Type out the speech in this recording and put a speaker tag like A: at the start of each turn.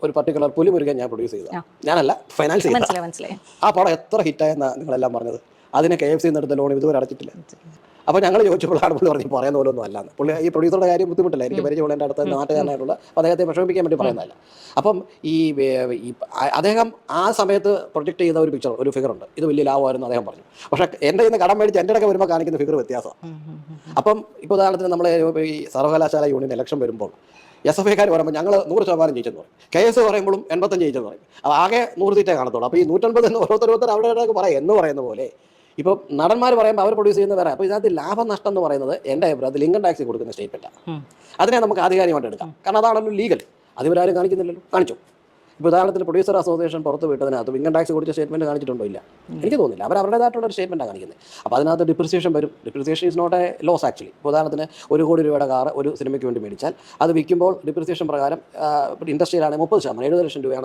A: ഒരു പർട്ടിക്കുലർ പുലിമുരുകൻ ഞാൻ പ്രൊഡ്യൂസ് ചെയ്തത്, ഞാനല്ല ഫൈനാൻസ് ചെയ്തത്.
B: മനസ്സിലായി.
A: ആ പടം എത്ര ഹിറ്റായെന്നാണ് നിങ്ങളെല്ലാം പറഞ്ഞത്. അതിന് KFC എടുത്ത ലോൺ ഇതുവരെ അടച്ചിട്ടില്ല. അപ്പോൾ ഞങ്ങൾ ചോദിച്ചപ്പോഴാണ് പുള്ളി പറഞ്ഞ് പറയുന്ന പോലെ ഒന്നും അല്ലാന്ന്. പുള്ളി ഈ പ്രൊഡ്യൂസറുടെ കാര്യം ബുദ്ധിമുട്ടില്ല, എനിക്ക് പരിചയമുള്ള എൻ്റെ അടുത്ത നാട്ടുകാരനായിട്ടുള്ള, അപ്പോൾ അദ്ദേഹത്തെ വിഷമിപ്പിക്കാൻ വേണ്ടി പറയുന്നതല്ല. അപ്പം അദ്ദേഹം ആ സമയത്ത് പ്രൊജക്റ്റ് ചെയ്ത ഒരു പിക്ചർ, ഒരു ഫിഗറുണ്ട്, ഇത് വലിയ ലാഭമായിരുന്നു അദ്ദേഹം പറഞ്ഞു. പക്ഷേ എൻ്റെ ഇന്ന് കടം മേടിച്ച് എൻ്റെ ഇടയ്ക്ക് വരുമ്പോൾ കാണിക്കുന്ന ഫിഗർ വ്യത്യാസമാണ്. അപ്പം ഇപ്പോൾ ഉദാഹരണത്തിന് നമ്മൾ ഈ സർവകലാശാല യൂണിയൻ ഇലക്ഷൻ വരുമ്പോൾ SFIക്കാർ പറയുമ്പോൾ ഞങ്ങൾ 100% ജയിച്ചെന്ന് പറയും, KS പറയുമ്പോഴും 85 ജയിച്ചെന്ന് പറയും. അപ്പോൾ ആകെ 100 സീറ്റേ കാണത്തുള്ളൂ. അപ്പോൾ ഈ 150 എന്ന് ഓരോരുത്തർ അവിടെ പറയും എന്ന് പറയുന്ന പോലെ ഇപ്പോൾ നടന്മാർ പറയുമ്പോൾ അവർ പ്രൊഡ്യൂസ് ചെയ്യുന്ന വേറെ. അപ്പോൾ ഇതിനകത്ത് ലാഭനഷ്ടം എന്ന് പറയുന്നത് എൻ്റെ അഭിപ്രായത്തിൽ ഇൻകം ടാക്സ് കൊടുക്കുന്ന സ്റ്റേറ്റ്മെൻറ്റാണ്. അതിനെ നമുക്ക് ആധികാരികമായിട്ട് എടുക്കാം, കാരണം അതാണല്ലോ ലീഗൽ. അതിവരാരും കാണിക്കുന്നില്ലല്ലോ, കാണിച്ചു. ഇപ്പോൾ ഉദാഹരണത്തിന് പ്രൊഡ്യൂസർ അസോസിയേഷൻ പുറത്ത് വിട്ടതിനകത്ത് ഇൻകം ടാക്സ് കൊടുത്ത സ്റ്റേറ്റ്മെൻറ്റ് കാണിച്ചിട്ടുണ്ടോ? ഇല്ല, എനിക്ക് തോന്നുന്നില്ല. അവരുടേതായിട്ടുള്ള ഒരു സ്റ്റേറ്റ്മെൻറ്റാണ് കാണിക്കുന്നത്. അപ്പോൾ അതിനകത്ത് ഡിപ്രിസിയേഷൻ വരും. Depreciation is not a loss actually. ഇപ്പോൾ ഉദാഹരണത്തിന് 1 കോടി രൂപയുടെ കാർ ഒരു സിനിമയ്ക്ക് വേണ്ടി മേടിച്ചാൽ അത് വിൽക്കുമ്പോൾ ഡിപ്രിസിയേഷൻ പ്രകാരം ഇൻഡസ്ട്രിയിലാണെങ്കിൽ 30%, 70 ലക്ഷം രൂപയാണ്